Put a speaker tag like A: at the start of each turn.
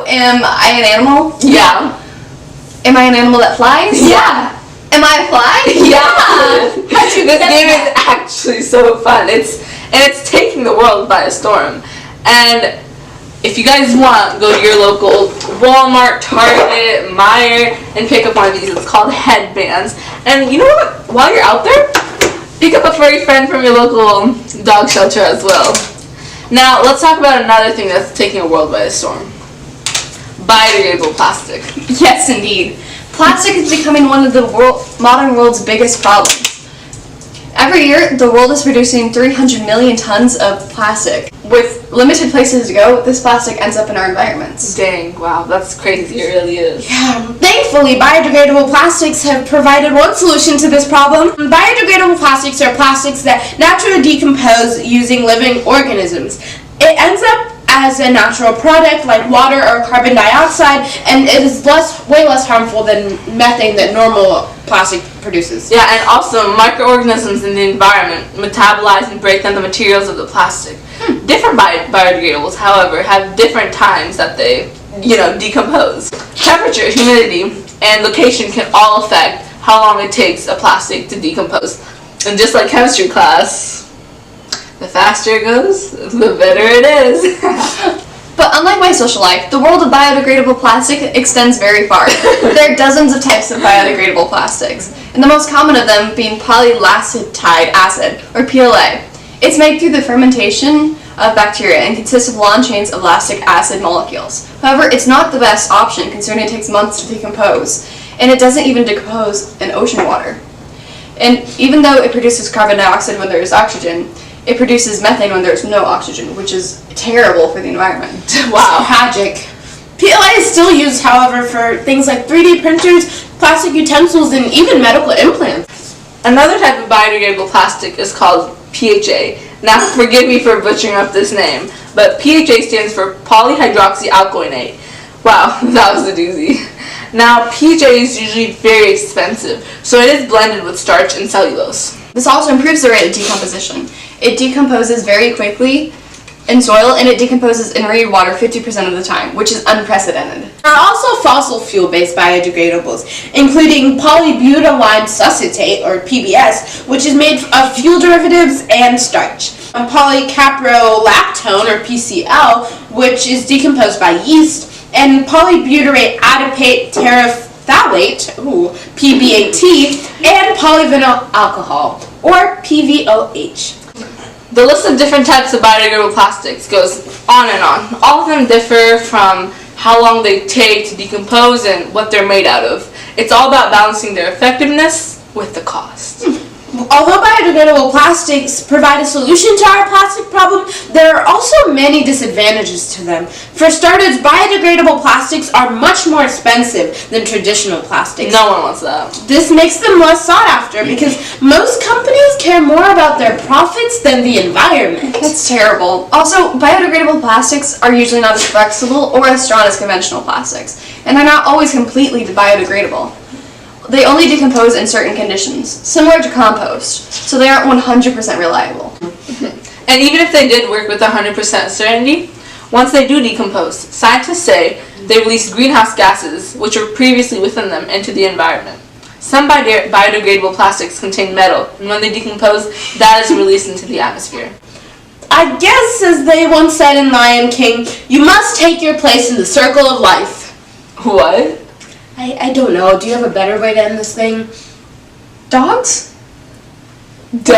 A: So, am I an animal?
B: Yeah.
A: Am I an animal that flies?
B: Yeah.
A: Am I a fly?
B: Yeah. This game is actually so fun. It's taking the world by a storm. And if you guys want, go to your local Walmart, Target, Meijer, and pick up one of these. It's called headbands. And you know what? While you're out there, pick up a furry friend from your local dog shelter as well. Now, let's talk about another thing that's taking the world by a storm. Biodegradable plastic.
A: Yes, indeed. Plastic is becoming one of the modern world's biggest problems. Every year, the world is producing 300 million tons of plastic. With limited places to go, this plastic ends up in our environments.
B: Dang, wow, that's crazy. It really is.
C: Yeah, thankfully, biodegradable plastics have provided one solution to this problem. Biodegradable plastics are plastics that naturally decompose using living organisms. It ends up as a natural product like water or carbon dioxide, and it is way less harmful than methane that normal plastic produces.
B: Yeah, and also microorganisms in the environment metabolize and break down the materials of the plastic. Different biodegradables, however, have different times that they, decompose. Temperature, humidity, and location can all affect how long it takes a plastic to decompose. And just like chemistry class, the faster it goes, the better it is.
A: But unlike my social life, the world of biodegradable plastic extends very far. There are dozens of types of biodegradable plastics, and the most common of them being polylactide acid, or PLA. It's made through the fermentation of bacteria and consists of long chains of lactic acid molecules. However, it's not the best option considering it takes months to decompose, and it doesn't even decompose in ocean water. And even though it produces carbon dioxide when there is oxygen, it produces methane when there's no oxygen, which is terrible for the environment.
C: Wow. Tragic. PLA is still used, however, for things like 3D printers, plastic utensils, and even medical implants.
B: Another type of biodegradable plastic is called PHA. Now, forgive me for butchering up this name, but PHA stands for polyhydroxyalkoenate. Wow, that was a doozy. Now, PHA is usually very expensive, so it is blended with starch and cellulose.
A: This also improves the rate of decomposition. It decomposes very quickly in soil, and it decomposes in rainwater 50% of the time, which is unprecedented.
C: There are also fossil fuel-based biodegradables, including polybutylene succinate, or PBS, which is made of fuel derivatives and starch. And polycaprolactone, or PCl, which is decomposed by yeast, and polybutyrate adipate terephthalate, PBAT, and polyvinyl alcohol, or PVOH.
B: The list of different types of biodegradable plastics goes on and on. All of them differ from how long they take to decompose and what they're made out of. It's all about balancing their effectiveness with the cost.
C: Although biodegradable plastics provide a solution to our plastic problem, there are also many disadvantages to them. For starters, biodegradable plastics are much more expensive than traditional plastics.
B: No one wants that.
C: This makes them less sought after because most companies care more about their profits than the environment.
A: That's terrible. Also, biodegradable plastics are usually not as flexible or as strong as conventional plastics, and they're not always completely biodegradable. They only decompose in certain conditions, similar to compost, so they aren't 100% reliable.
B: And even if they did work with 100% certainty, once they do decompose, scientists say they release greenhouse gases, which were previously within them, into the environment. Some biodegradable plastics contain metal, and when they decompose, that is released into the atmosphere.
C: I guess, as they once said in Lion King, you must take your place in the circle of life.
B: What?
C: I don't know. Do you have a better way to end this thing?
A: Dogs?
B: Duh.